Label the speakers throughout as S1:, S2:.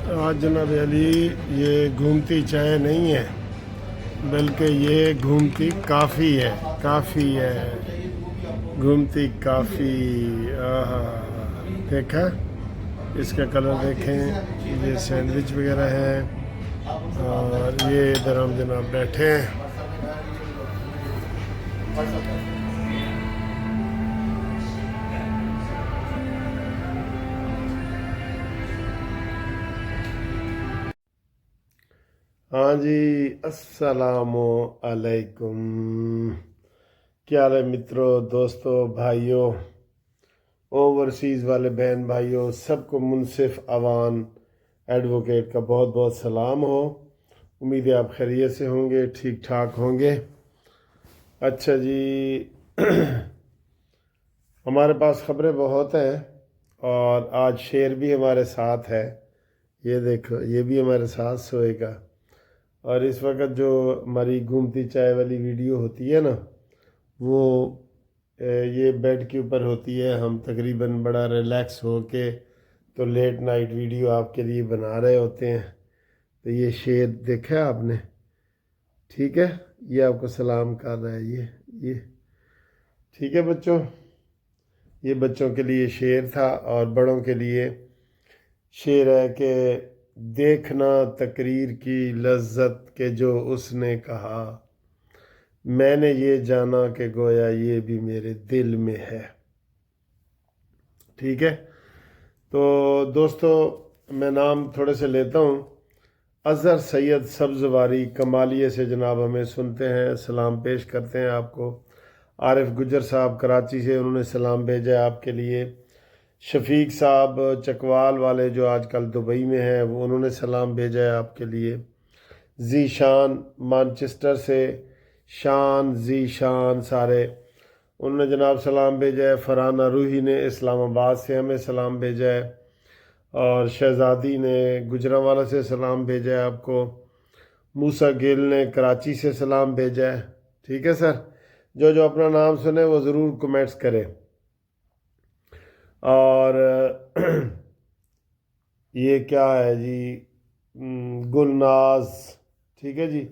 S1: آج جناب علی یہ گھومتی چائے نہیں ہے بلکہ یہ گھومتی کافی ہے. کافی ہے گھومتی کافی. آہا دیکھا اس کا کلر دیکھیں. یہ سینڈوچ وغیرہ ہے اور یہ ادھر ہم جناب بیٹھے ہیں. ہاں جی السلام علیکم. کیا حال ہے مترو دوستو بھائیوں اوورسیز والے بہن بھائیوں سب کو منصف اوان ایڈوکیٹ کا بہت بہت سلام ہو. امید ہے آپ خیریت سے ہوں گے ٹھیک ٹھاک ہوں گے. اچھا جی ہمارے پاس خبریں بہت ہیں اور آج شیر بھی ہمارے ساتھ ہے. یہ دیکھو یہ بھی ہمارے ساتھ سوئے گا. اور اس وقت جو ہماری گھومتی چائے والی ویڈیو ہوتی ہے نا وہ یہ بیڈ کے اوپر ہوتی ہے. ہم تقریباً بڑا ریلیکس ہو کے تو لیٹ نائٹ ویڈیو آپ کے لیے بنا رہے ہوتے ہیں. تو یہ شیر دیکھا آپ نے ٹھیک ہے. یہ آپ کو سلام کر رہا ہے. یہ ٹھیک ہے بچوں. یہ بچوں کے لیے شعر تھا اور بڑوں کے لیے شعر ہے کہ دیکھنا تقریر کی لذت کہ جو اس نے کہا میں نے یہ جانا کہ گویا یہ بھی میرے دل میں ہے. ٹھیک ہے تو دوستو میں نام تھوڑے سے لیتا ہوں. اظہر سید سبزواری کمالیے سے جناب ہمیں سنتے ہیں سلام پیش کرتے ہیں آپ کو. عارف گجر صاحب کراچی سے انہوں نے سلام بھیجا ہے آپ کے لیے. شفیق صاحب چکوال والے جو آج کل دبئی میں ہیں وہ انہوں نے سلام بھیجا ہے آپ کے لیے. زی شان مانچسٹر سے شان زی شان سارے انہوں نے جناب سلام بھیجا ہے. فرحانہ روحی نے اسلام آباد سے ہمیں سلام بھیجا ہے اور شہزادی نے گجرانوالہ سے سلام بھیجا ہے آپ کو. موسیٰ گل نے کراچی سے سلام بھیجا ہے. ٹھیک ہے سر جو اپنا نام سنے وہ ضرور کمنٹس کرے. اور یہ کیا ہے جی گلناز ٹھیک ہے جی.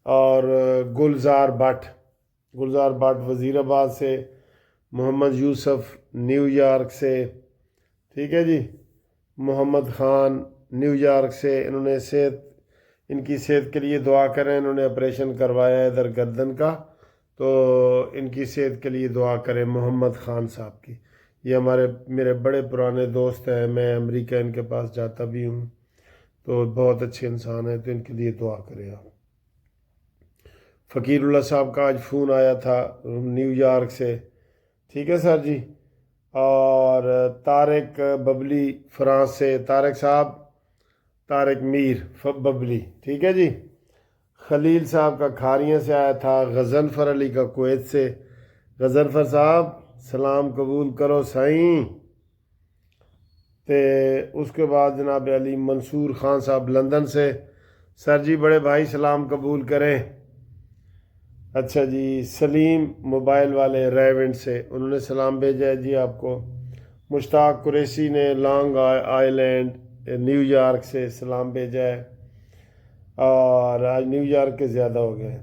S1: اور گلزار بٹ وزیر آباد سے. محمد یوسف نیو یارک سے ٹھیک ہے جی. محمد خان نیو یارک سے انہوں نے ان کی صحت کے لیے دعا کریں. انہوں نے آپریشن کروایا ہے ادھر گردن کا تو ان کی صحت کے لیے دعا کریں محمد خان صاحب کی. یہ میرے بڑے پرانے دوست ہیں. میں امریکہ ان کے پاس جاتا بھی ہوں تو بہت اچھے انسان ہیں تو ان کے لیے دعا کریں آپ. فقیر اللہ صاحب کا آج فون آیا تھا نیو یارک سے. ٹھیک ہے سر جی. اور طارق ببلی فرانس سے طارق میر ببلی ٹھیک ہے جی. خلیل صاحب کا کھاریاں سے آیا تھا. غضنفر علی کا کویت سے. غضنفر صاحب سلام قبول کرو سائیں. اس کے بعد جناب علی منصور خان صاحب لندن سے. سر جی بڑے بھائی سلام قبول کریں. اچھا جی سلیم موبائل والے ریونٹ سے انہوں نے سلام بھیجا ہے جی آپ کو. مشتاق قریشی نے لانگ آئی لینڈ نیو یارک سے سلام بھیجا ہے اور آج نیو یارک کے زیادہ ہو گئے.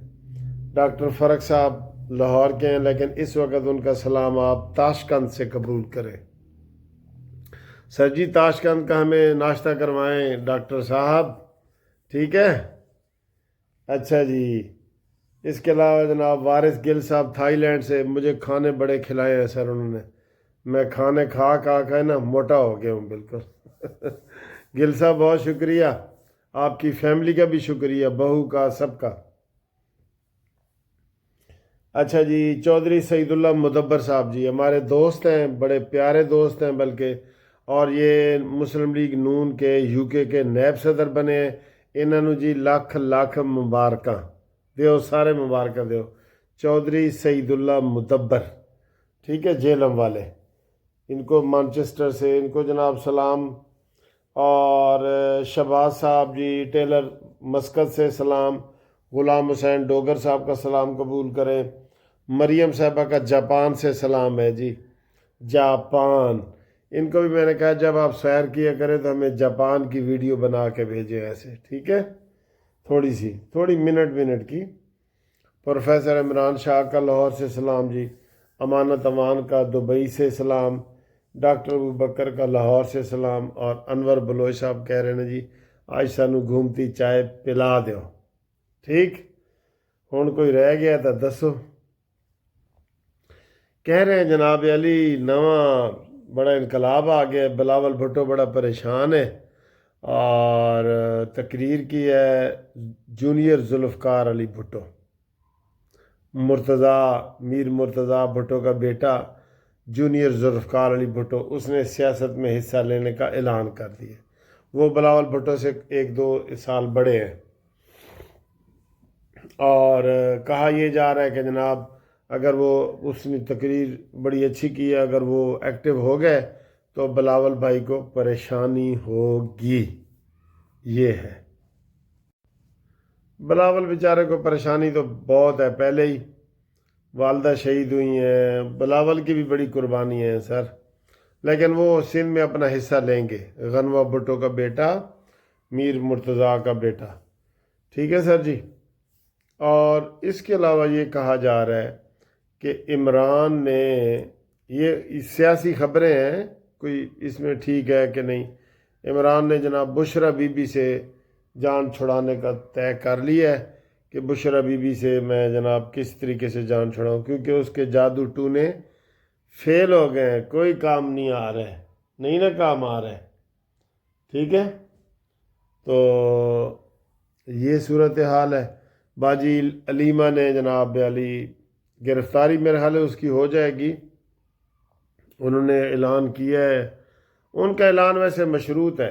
S1: ڈاکٹر فرق صاحب لاہور کے ہیں لیکن اس وقت ان کا سلام آپ تاشقند سے قبول کریں. سر جی تاشقند کا ہمیں ناشتہ کروائیں ڈاکٹر صاحب ٹھیک ہے. اچھا جی اس کے علاوہ جناب وارث گل صاحب تھائی لینڈ سے مجھے کھانے بڑے کھلائے ہیں سر انہوں نے. میں کھانے کھا نا موٹا ہو گیا ہوں بالکل. گل صاحب بہت شکریہ. آپ کی فیملی کا بھی شکریہ بہو کا سب کا. اچھا جی چودھری سعید اللہ مدبر صاحب جی ہمارے دوست ہیں بڑے پیارے دوست ہیں بلکہ اور یہ مسلم لیگ نون کے یو کے نیب صدر بنے ہیں. انہوں نے جی لاکھ مبارکاں دیو سارے مبارکاں دیو. چودھری سعید اللہ مدبر ٹھیک ہے جیلم والے ان کو مانچسٹر سے ان کو جناب سلام. اور شہباز صاحب جی ٹیلر مسقط سے سلام. غلام حسین ڈوگر صاحب کا سلام قبول کریں. مریم صاحبہ کا جاپان سے سلام ہے جی. جاپان ان کو بھی میں نے کہا جب آپ سیر کیا کریں تو ہمیں جاپان کی ویڈیو بنا کے بھیجیں ایسے، ٹھیک ہے، تھوڑی منٹ کی۔ پروفیسر عمران شاہ کا لاہور سے سلام جی، امانت امان کا دبئی سے سلام، ڈاکٹر ابو بکر کا لاہور سے سلام، اور انور بلوچ صاحب کہہ رہے ہیں جی آج سانو گھومتی چائے پلا دیو، ٹھیک۔ ہن کوئی رہ گیا تو دسو۔ کہہ رہے ہیں جناب علی نواں بڑا انقلاب آ گیا، بلاول بھٹو بڑا پریشان ہے، اور تقریر کی ہے جونیئر ذوالفقار علی بھٹو، میر مرتضیٰ بھٹو کا بیٹا جونیئر ذوالفقار علی بھٹو، اس نے سیاست میں حصہ لینے کا اعلان کر دیا۔ وہ بلاول بھٹو سے 1-2 سال بڑے ہیں، اور کہا یہ جا رہا ہے کہ جناب اگر وہ اس نے تقریر بڑی اچھی کی ہے، اگر وہ ایکٹیو ہو گئے تو بلاول بھائی کو پریشانی ہوگی۔ یہ ہے بلاول بیچارے کو پریشانی تو بہت ہے، پہلے ہی والدہ شہید ہوئی ہیں، بلاول کی بھی بڑی قربانی ہے سر، لیکن وہ سندھ میں اپنا حصہ لیں گے، غنوہ بھٹو کا بیٹا، میر مرتضیٰ کا بیٹا، ٹھیک ہے سر جی۔ اور اس کے علاوہ یہ کہا جا رہا ہے کہ عمران نے، یہ سیاسی خبریں ہیں، کوئی اس میں ٹھیک ہے کہ نہیں، عمران نے جناب بشرا بی بی سے جان چھڑانے کا طے کر لیا ہے کہ بشرا بی بی سے میں جناب کس طریقے سے جان چھڑاؤں، کیونکہ اس کے جادو ٹونے فیل ہو گئے ہیں، کوئی کام نہیں آ رہا ہے، نہیں نا کام آ رہا ہے، ٹھیک ہے۔ تو یہ صورتحال ہے۔ باجی علیمہ نے جناب علی گرفتاری میرے خیال ہے اس کی ہو جائے گی، انہوں نے اعلان کیا ہے، ان کا اعلان ویسے مشروط ہے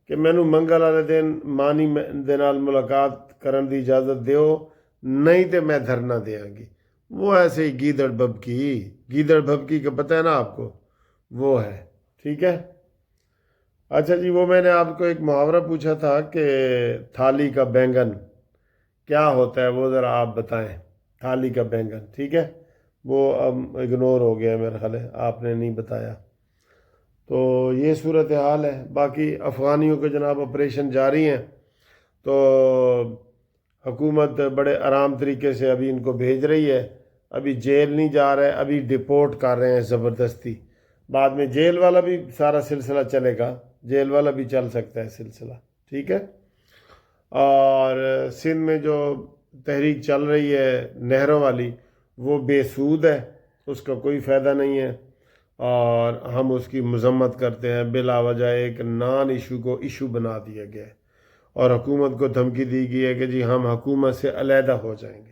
S1: کہ مینو منگل والے دن مانی دے نال ملاقات کرن دی اجازت دیو، نہیں تو میں دھرنا دیاں گی۔ وہ ایسے ہی گیدڑ بھبکی کا پتہ ہے نا آپ کو، وہ ہے، ٹھیک ہے۔ اچھا جی، وہ میں نے آپ کو ایک محاورہ پوچھا تھا کہ تھالی کا بینگن کیا ہوتا ہے، وہ ذرا آپ بتائیں، تھالی کا بینگن، ٹھیک ہے۔ وہ اب اگنور ہو گیا میرا خیال ہے، آپ نے نہیں بتایا۔ تو یہ صورتحال ہے۔ باقی افغانیوں کے جناب آپریشن جاری ہیں، تو حکومت بڑے آرام طریقے سے ابھی ان کو بھیج رہی ہے، ابھی جیل نہیں جا رہے، ابھی ڈپورٹ کر رہے ہیں زبردستی، بعد میں جیل والا بھی سارا سلسلہ چلے گا، جیل والا بھی چل سکتا ہے سلسلہ، ٹھیک ہے۔ اور سندھ میں جو تحریک چل رہی ہے نہروں والی، وہ بے سود ہے، اس کا کوئی فائدہ نہیں ہے، اور ہم اس کی مذمت کرتے ہیں۔ بلا وجہ ایک نان ایشو کو ایشو بنا دیا گیا ہے، اور حکومت کو دھمکی دی گئی ہے کہ جی ہم حکومت سے علیحدہ ہو جائیں گے۔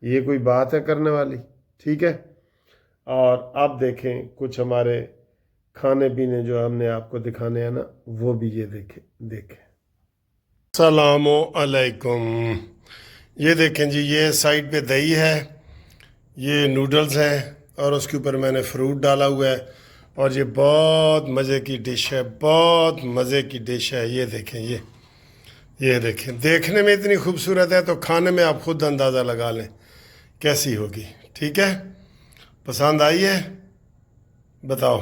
S1: یہ کوئی بات ہے کرنے والی، ٹھیک ہے۔ اور اب دیکھیں کچھ ہمارے کھانے پینے جو ہم نے آپ کو دکھانے ہیں نا، وہ بھی یہ دیکھیں۔ السلام علیکم، یہ دیکھیں جی، یہ سائڈ پہ دہی ہے، یہ نوڈلز ہیں، اور اس کے اوپر میں نے فروٹ ڈالا ہوا ہے، اور یہ بہت مزے کی ڈش ہے، بہت مزے کی ڈش ہے۔ یہ دیکھیں، یہ دیکھیں، دیکھنے میں اتنی خوبصورت ہے تو کھانے میں آپ خود اندازہ لگا لیں کیسی ہوگی، ٹھیک ہے۔ پسند آئی ہے؟ بتاؤ۔